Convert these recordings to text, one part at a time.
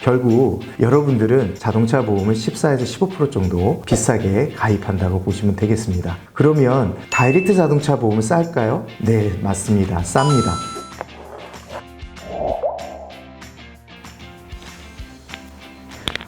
결국 여러분들은 자동차 보험을 14에서 15% 정도 비싸게 가입한다고 보시면 되겠습니다. 그러면 다이렉트 자동차 보험은 쌀까요? 네, 맞습니다. 쌉니다.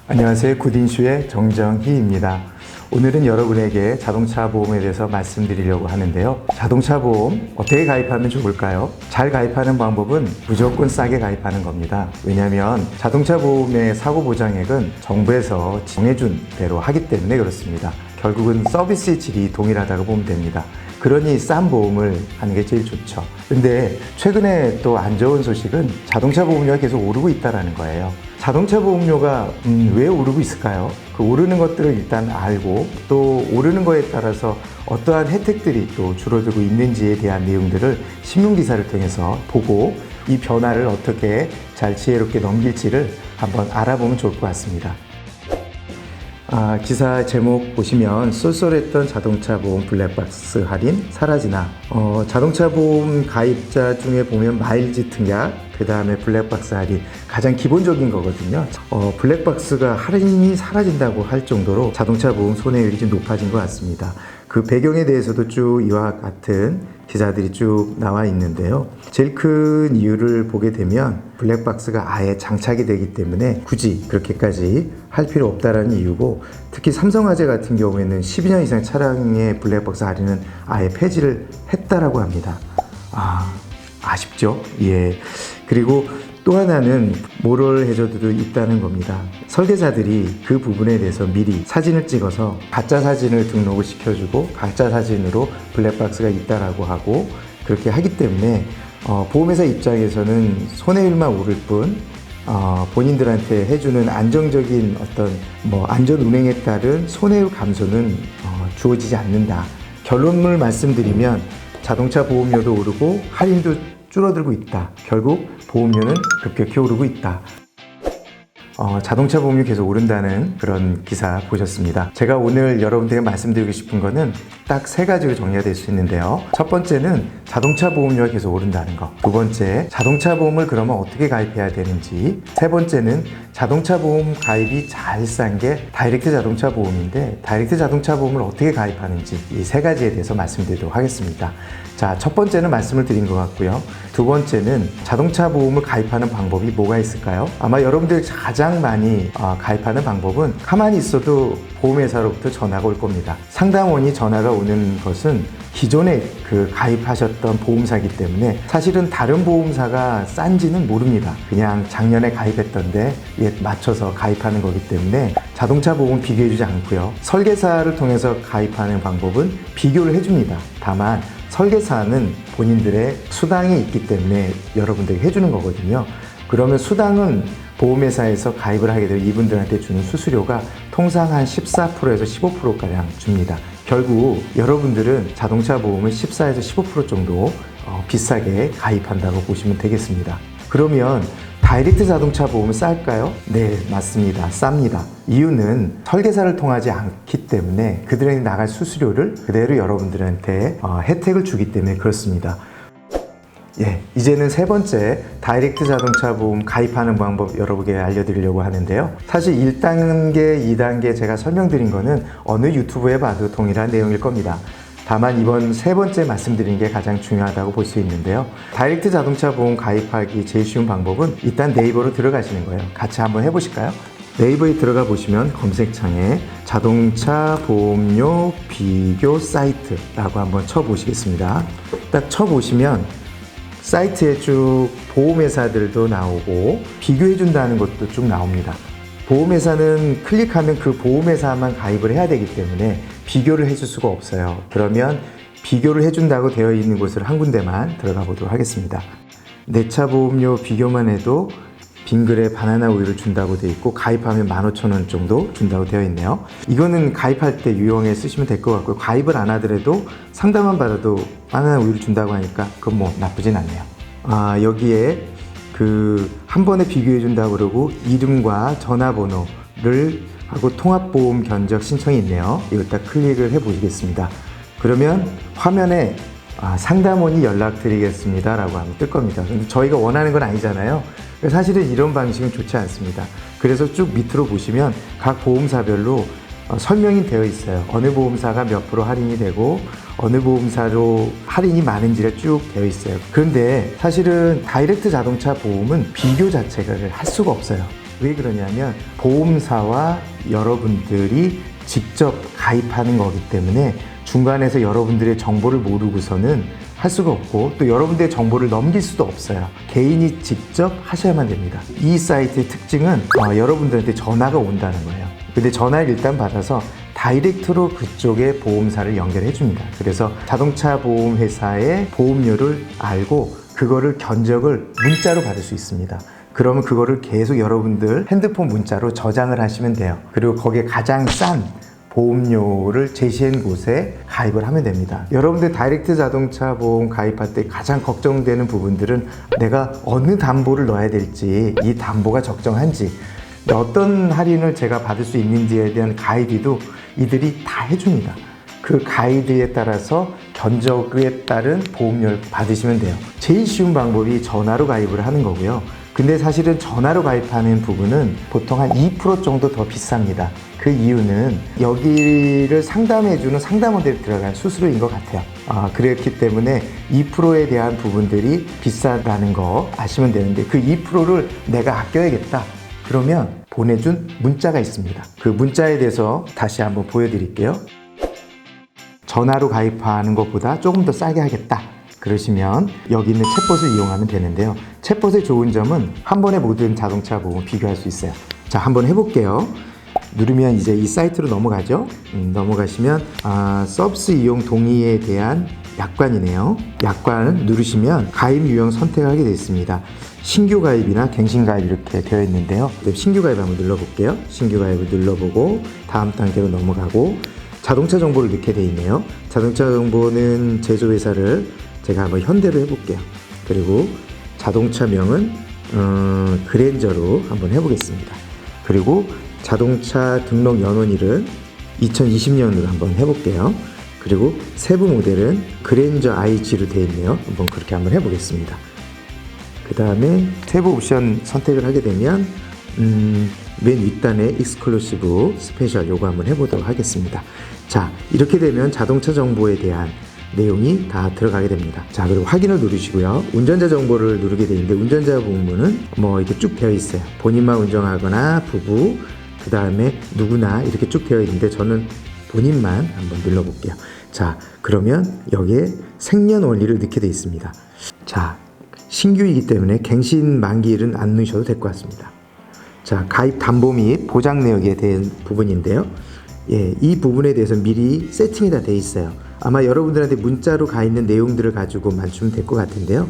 안녕하세요. 굿인슈의 정정희입니다. 오늘은 여러분에게 자동차 보험에 대해서 말씀드리려고 하는데요. 자동차 보험 어떻게 가입하면 좋을까요? 잘 가입하는 방법은 무조건 싸게 가입하는 겁니다. 왜냐하면 자동차 보험의 사고 보장액은 정부에서 정해준 대로 하기 때문에 그렇습니다. 결국은 서비스의 질이 동일하다고 보면 됩니다. 그러니 싼 보험을 하는 게 제일 좋죠. 근데 최근에 또 안 좋은 소식은 자동차 보험료가 계속 오르고 있다는 거예요. 자동차 보험료가 왜 오르고 있을까요? 그 오르는 것들을 일단 알고 또 오르는 거에 따라서 어떠한 혜택들이 또 줄어들고 있는지에 대한 내용들을 신문기사를 통해서 보고 이 변화를 어떻게 잘 지혜롭게 넘길지를 한번 알아보면 좋을 것 같습니다. 기사 제목 보시면 쏠쏠했던 자동차 보험 블랙박스 할인 사라지나. 자동차 보험 가입자 중에 보면 마일지 특약, 그 다음에 블랙박스 할인 가장 기본적인 거거든요. 블랙박스가 할인이 사라진다고 할 정도로 자동차 보험 손해율이 좀 높아진 것 같습니다. 그 배경에 대해서도 쭉 이와 같은 기사들이 쭉 나와 있는데요. 제일 큰 이유를 보게 되면 블랙박스가 아예 장착이 되기 때문에 굳이 그렇게까지 할 필요 없다라는 이유고, 특히 삼성화재 같은 경우에는 12년 이상 차량의 블랙박스 할인은 아예 폐지를 했다라고 합니다. 아쉽죠? 예. 그리고 또 하나는 모럴 해저드도 있다는 겁니다. 설계자들이 그 부분에 대해서 미리 사진을 찍어서 가짜 사진을 등록을 시켜주고 가짜 사진으로 블랙박스가 있다라고 하고 그렇게 하기 때문에 보험회사 입장에서는 손해율만 오를 뿐 본인들한테 해주는 안정적인 어떤 안전 운행에 따른 손해율 감소는 주어지지 않는다. 결론을 말씀드리면 자동차 보험료도 오르고 할인도 줄어들고 있다. 결국 보험료는 급격히 오르고 있다. 자동차 보험료 계속 오른다는 그런 기사 보셨습니다. 제가 오늘 여러분들에게 말씀드리고 싶은 거는 딱 3가지로 정리가 될 수 있는데요. 첫 번째는 자동차 보험료가 계속 오른다는 거. 두 번째, 자동차 보험을 그러면 어떻게 가입해야 되는지. 세 번째는 자동차 보험 가입이 잘 싼 게 다이렉트 자동차 보험인데 다이렉트 자동차 보험을 어떻게 가입하는지, 이 3가지에 대해서 말씀드리도록 하겠습니다. 자, 첫 번째는 말씀을 드린 것 같고요. 두 번째는 자동차 보험을 가입하는 방법이 뭐가 있을까요? 아마 여러분들이 가장 많이 가입하는 방법은 가만히 있어도 보험회사로부터 전화가 올 겁니다. 상담원이 전화가 오는 것은 기존에 가입하셨던 보험사이기 때문에 사실은 다른 보험사가 싼지는 모릅니다. 그냥 작년에 가입했던데 맞춰서 가입하는 거기 때문에 자동차 보험은 비교해주지 않고요. 설계사를 통해서 가입하는 방법은 비교를 해줍니다. 다만 설계사는 본인들의 수당이 있기 때문에 여러분들에게 해주는 거거든요. 그러면 수당은 보험회사에서 가입을 하게 되면 이분들한테 주는 수수료가 통상 한 14%에서 15%가량 줍니다. 결국 여러분들은 자동차 보험을 14에서 15% 정도 비싸게 가입한다고 보시면 되겠습니다. 그러면 다이렉트 자동차 보험은 쌀까요? 네, 맞습니다. 쌉니다. 이유는 설계사를 통하지 않기 때문에 그들에게 나갈 수수료를 그대로 여러분들한테 혜택을 주기 때문에 그렇습니다. 예, 이제는 3번째 다이렉트 자동차 보험 가입하는 방법 여러분에게 알려드리려고 하는데요. 사실 1단계, 2단계 제가 설명드린 거는 어느 유튜브에 봐도 동일한 내용일 겁니다. 다만 이번 3번째 말씀드린 게 가장 중요하다고 볼 수 있는데요. 다이렉트 자동차 보험 가입하기 제일 쉬운 방법은 일단 네이버로 들어가시는 거예요. 같이 한번 해보실까요? 네이버에 들어가 보시면 검색창에 자동차 보험료 비교 사이트라고 한번 쳐보시겠습니다. 딱 쳐보시면 사이트에 쭉 보험회사들도 나오고 비교해준다는 것도 쭉 나옵니다. 보험회사는 클릭하면 그 보험회사만 가입을 해야 되기 때문에 비교를 해줄 수가 없어요. 그러면 비교를 해준다고 되어 있는 곳을 한 군데만 들어가 보도록 하겠습니다. 내 차 보험료 비교만 해도 빙글에 바나나 우유를 준다고 되어 있고 가입하면 15,000원 정도 준다고 되어 있네요. 이거는 가입할 때 유용하게 쓰시면 될 것 같고요. 가입을 안 하더라도 상담만 받아도 바나나 우유를 준다고 하니까 그건 나쁘진 않네요. 여기에 한 번에 비교해 준다고 그러고 이름과 전화번호를 하고 통합보험 견적 신청이 있네요. 이거 딱 클릭을 해 보시겠습니다. 그러면 화면에 상담원이 연락드리겠습니다 라고 하면 뜰 겁니다. 근데 저희가 원하는 건 아니잖아요. 사실은 이런 방식은 좋지 않습니다. 그래서 쭉 밑으로 보시면 각 보험사별로 설명이 되어 있어요. 어느 보험사가 몇 프로 할인이 되고 어느 보험사로 할인이 많은지가 쭉 되어 있어요. 그런데 사실은 다이렉트 자동차 보험은 비교 자체를 할 수가 없어요. 왜 그러냐면 보험사와 여러분들이 직접 가입하는 거기 때문에 중간에서 여러분들의 정보를 모르고서는 할 수가 없고 또 여러분들의 정보를 넘길 수도 없어요. 개인이 직접 하셔야만 됩니다. 이 사이트의 특징은 여러분들한테 전화가 온다는 거예요. 근데 전화를 일단 받아서 다이렉트로 그쪽에 보험사를 연결해 줍니다. 그래서 자동차 보험 회사의 보험료를 알고 그거를 견적을 문자로 받을 수 있습니다. 그러면 그거를 계속 여러분들 핸드폰 문자로 저장을 하시면 돼요. 그리고 거기에 가장 싼 보험료를 제시한 곳에 가입을 하면 됩니다. 여러분들 다이렉트 자동차 보험 가입할 때 가장 걱정되는 부분들은 내가 어느 담보를 넣어야 될지, 이 담보가 적정한지, 어떤 할인을 제가 받을 수 있는지에 대한 가이드도 이들이 다 해줍니다. 그 가이드에 따라서 견적에 따른 보험료를 받으시면 돼요. 제일 쉬운 방법이 전화로 가입을 하는 거고요. 근데 사실은 전화로 가입하는 부분은 보통 한 2% 정도 더 비쌉니다. 그 이유는 여기를 상담해주는 상담원들이 들어간 수수료인 것 같아요. 그렇기 때문에 2%에 대한 부분들이 비싸다는 거 아시면 되는데 그 2%를 내가 아껴야겠다. 그러면 보내준 문자가 있습니다. 그 문자에 대해서 다시 한번 보여드릴게요. 전화로 가입하는 것보다 조금 더 싸게 하겠다. 그러시면 여기 있는 챗봇을 이용하면 되는데요. 챗봇의 좋은 점은 한 번에 모든 자동차 보험을 비교할 수 있어요. 자, 한번 해볼게요. 누르면 이제 이 사이트로 넘어가죠. 넘어가시면 서비스 이용 동의에 대한 약관이네요. 약관을 누르시면 가입 유형 선택을 하게 되어 있습니다. 신규 가입이나 갱신 가입 이렇게 되어 있는데요. 신규 가입 한번 눌러볼게요. 신규 가입을 눌러보고 다음 단계로 넘어가고 자동차 정보를 넣게 되어 있네요. 자동차 정보는 제조회사를 제가 한번 현대로 해볼게요. 그리고 자동차명은 그랜저로 한번 해보겠습니다. 그리고 자동차 등록 연원일은 2020년으로 한번 해볼게요. 그리고 세부 모델은 그랜저 IG로 되어 있네요. 그렇게 한번 해보겠습니다. 그 다음에 세부 옵션 선택을 하게 되면 맨 윗단에 익스클루시브 스페셜 요거 한번 해보도록 하겠습니다. 자, 이렇게 되면 자동차 정보에 대한 내용이 다 들어가게 됩니다. 자, 그리고 확인을 누르시고요. 운전자 정보를 누르게 되는데 운전자 부분은 이렇게 쭉 되어 있어요. 본인만 운전하거나 부부, 그 다음에 누구나 이렇게 쭉 되어 있는데 저는 본인만 한번 눌러볼게요. 자, 그러면 여기에 생년월일을 넣게 되어 있습니다. 자, 신규이기 때문에 갱신 만기일은 안 넣으셔도 될 것 같습니다. 자, 가입 담보 및 보장 내역에 대한 부분인데요. 이 부분에 대해서 미리 세팅이 다 되어 있어요. 아마 여러분들한테 문자로 가 있는 내용들을 가지고 맞추면 될 것 같은데요.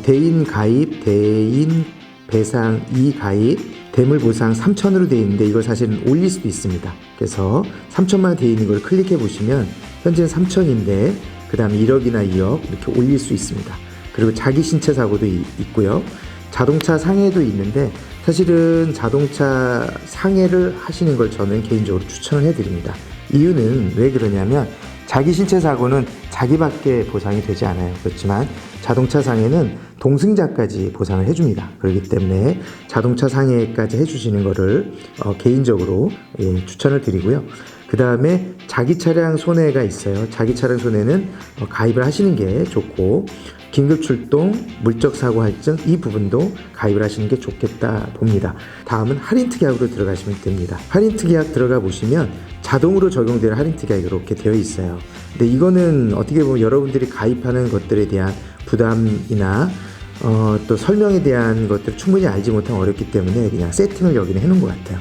대인 가입, 대인 배상 2 가입, 대물 보상 3,000으로 되어 있는데 이걸 사실은 올릴 수도 있습니다. 그래서 3,000만 되어 있는 걸 클릭해 보시면 현재는 3,000인데 그 다음에 1억이나 2억 이렇게 올릴 수 있습니다. 그리고 자기 신체 사고도 있고요. 자동차 상해도 있는데 사실은 자동차 상해를 하시는 걸 저는 개인적으로 추천을 해드립니다. 이유는 왜 그러냐면 자기 신체 사고는 자기밖에 보상이 되지 않아요. 그렇지만 자동차 상해는 동승자까지 보상을 해줍니다. 그렇기 때문에 자동차 상해까지 해주시는 거를 개인적으로 추천을 드리고요. 그 다음에 자기 차량 손해가 있어요. 자기 차량 손해는 가입을 하시는 게 좋고 긴급 출동, 물적 사고 할증 이 부분도 가입을 하시는 게 좋겠다 봅니다. 다음은 할인 특약으로 들어가시면 됩니다. 할인 특약 들어가 보시면 자동으로 적용되는 할인 특약이 이렇게 되어 있어요. 근데 이거는 어떻게 보면 여러분들이 가입하는 것들에 대한 부담이나 또 설명에 대한 것들을 충분히 알지 못하면 어렵기 때문에 그냥 세팅을 여기는 해놓은 것 같아요.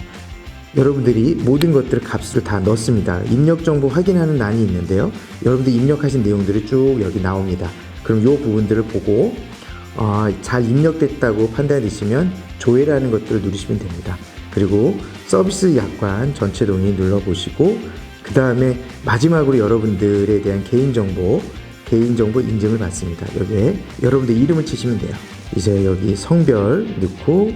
여러분들이 모든 것들을 값을 다 넣습니다. 입력 정보 확인하는欄이 있는데요. 여러분들이 입력하신 내용들이 쭉 여기 나옵니다. 그럼 이 부분들을 보고 잘 입력됐다고 판단이 되시면 조회라는 것들을 누르시면 됩니다. 그리고 서비스 약관 전체 동의 눌러보시고 그 다음에 마지막으로 여러분들에 대한 개인정보 인증을 받습니다. 여기에 여러분들 이름을 치시면 돼요. 이제 여기 성별 넣고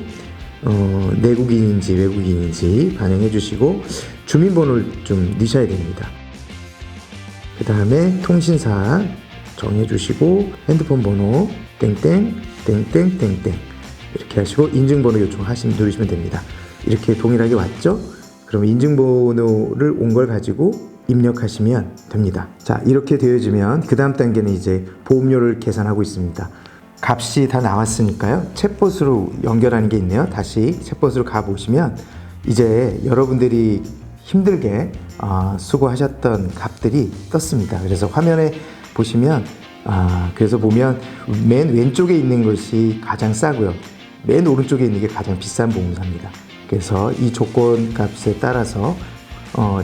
내국인인지 외국인인지 반영해 주시고 주민번호를 좀 넣으셔야 됩니다. 그 다음에 통신사 정해 주시고 핸드폰 번호 땡땡 땡땡 땡땡 이렇게 하시고 인증번호 누르시면 됩니다. 이렇게 동일하게 왔죠? 그럼 인증번호를 온 걸 가지고 입력하시면 됩니다. 자, 이렇게 되어지면 그 다음 단계는 이제 보험료를 계산하고 있습니다. 값이 다 나왔으니까요. 챗봇으로 연결하는 게 있네요. 다시 챗봇으로 가보시면 이제 여러분들이 힘들게 수고하셨던 값들이 떴습니다. 그래서 화면에 보시면 그래서 보면 맨 왼쪽에 있는 것이 가장 싸고요. 맨 오른쪽에 있는 게 가장 비싼 보험사입니다. 그래서 이 조건 값에 따라서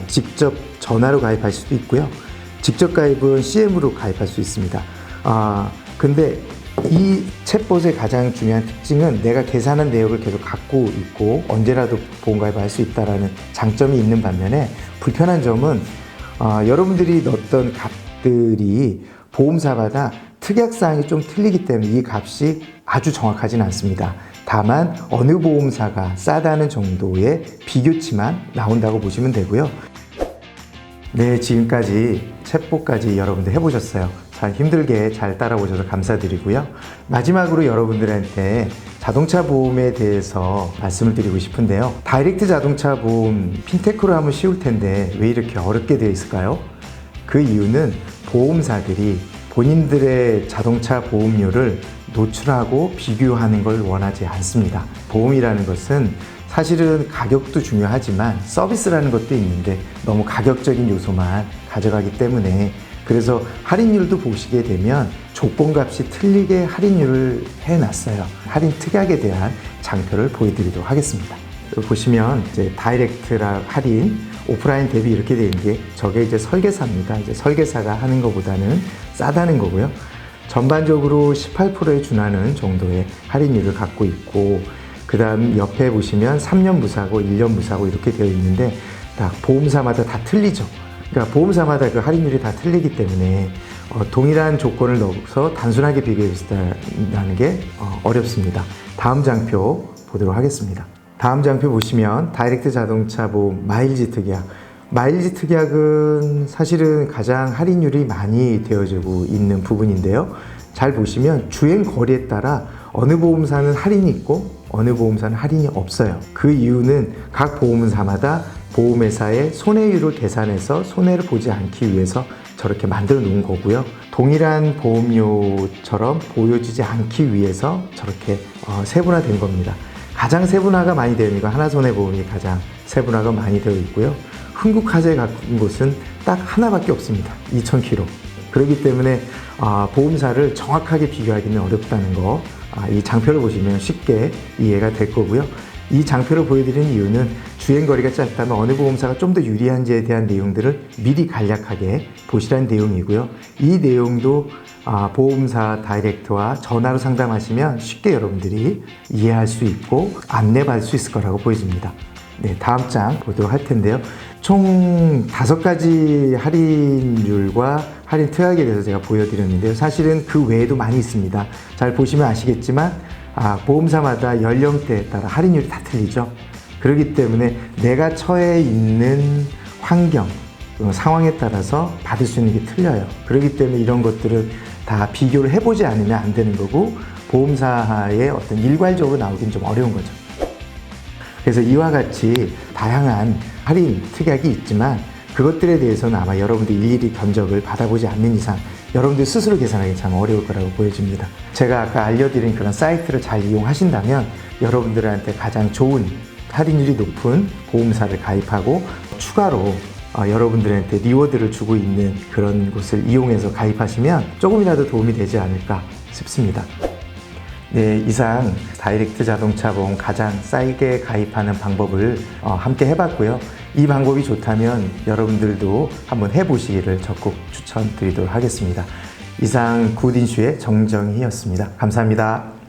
직접 전화로 가입할 수도 있고요. 직접 가입은 CM으로 가입할 수 있습니다. 근데 이 챗봇의 가장 중요한 특징은 내가 계산한 내역을 계속 갖고 있고 언제라도 보험 가입을 할 수 있다는 장점이 있는 반면에 불편한 점은 여러분들이 넣었던 값들이 보험사마다 특약사항이 좀 틀리기 때문에 이 값이 아주 정확하지는 않습니다. 다만 어느 보험사가 싸다는 정도의 비교치만 나온다고 보시면 되고요. 네, 지금까지 챗봇까지 여러분들 해보셨어요. 참 힘들게 잘 따라오셔서 감사드리고요. 마지막으로 여러분들한테 자동차 보험에 대해서 말씀을 드리고 싶은데요. 다이렉트 자동차 보험 핀테크로 하면 쉬울 텐데 왜 이렇게 어렵게 되어 있을까요? 그 이유는 보험사들이 본인들의 자동차 보험료를 노출하고 비교하는 걸 원하지 않습니다. 보험이라는 것은 사실은 가격도 중요하지만 서비스라는 것도 있는데 너무 가격적인 요소만 가져가기 때문에 그래서 할인율도 보시게 되면 조건값이 틀리게 할인율을 해놨어요. 할인 특약에 대한 장표를 보여드리도록 하겠습니다. 여기 보시면 이제 다이렉트라 할인, 오프라인 대비 이렇게 되어 있는 게 저게 이제 설계사입니다. 이제 설계사가 하는 것보다는 싸다는 거고요. 전반적으로 18%에 준하는 정도의 할인율을 갖고 있고 그 다음 옆에 보시면 3년 무사고 1년 무사고 이렇게 되어 있는데 다 보험사마다 다 틀리죠. 그러니까 보험사마다 그 할인율이 다 틀리기 때문에 동일한 조건을 넣어서 단순하게 비교해본다는 게 어렵습니다. 다음 장표 보도록 하겠습니다. 다음 장표 보시면 다이렉트 자동차 보험 마일지 특약. 마일지 특약은 사실은 가장 할인율이 많이 되어지고 있는 부분인데요. 잘 보시면 주행 거리에 따라 어느 보험사는 할인이 있고 어느 보험사는 할인이 없어요. 그 이유는 각 보험사마다 보험회사의 손해율을 계산해서 손해를 보지 않기 위해서 저렇게 만들어 놓은 거고요. 동일한 보험료처럼 보여지지 않기 위해서 저렇게 세분화된 겁니다. 가장 세분화가 많이 되어 있는 건 하나손해보험이 가장 세분화가 많이 되어 있고요. 흥국화재 같은 곳은 딱 하나밖에 없습니다. 2,000km. 그렇기 때문에 보험사를 정확하게 비교하기는 어렵다는 거, 이 장표를 보시면 쉽게 이해가 될 거고요. 이 장표를 보여드리는 이유는 주행거리가 짧다면 어느 보험사가 좀 더 유리한지에 대한 내용들을 미리 간략하게 보시라는 내용이고요. 이 내용도 보험사 다이렉트와 전화로 상담하시면 쉽게 여러분들이 이해할 수 있고 안내받을 수 있을 거라고 보여집니다. 네, 다음 장 보도록 할 텐데요. 총 5가지 할인율과 할인 특약에 대해서 제가 보여드렸는데요. 사실은 그 외에도 많이 있습니다. 잘 보시면 아시겠지만 보험사마다 연령대에 따라 할인율이 다 틀리죠. 그렇기 때문에 내가 처해 있는 환경, 상황에 따라서 받을 수 있는 게 틀려요. 그렇기 때문에 이런 것들을 다 비교를 해보지 않으면 안 되는 거고 보험사의 어떤 일괄적으로 나오기는 좀 어려운 거죠. 그래서 이와 같이 다양한 할인 특약이 있지만 그것들에 대해서는 아마 여러분들 일일이 견적을 받아보지 않는 이상 여러분들 스스로 계산하기 참 어려울 거라고 보여집니다. 제가 아까 알려드린 그런 사이트를 잘 이용하신다면 여러분들한테 가장 좋은 할인율이 높은 보험사를 가입하고 추가로 여러분들한테 리워드를 주고 있는 그런 곳을 이용해서 가입하시면 조금이라도 도움이 되지 않을까 싶습니다. 네, 이상 다이렉트 자동차 보험 가장 싸게 가입하는 방법을 함께 해봤고요. 이 방법이 좋다면 여러분들도 한번 해보시기를 적극 추천드리도록 하겠습니다. 이상 굿인슈의 정정희였습니다. 감사합니다.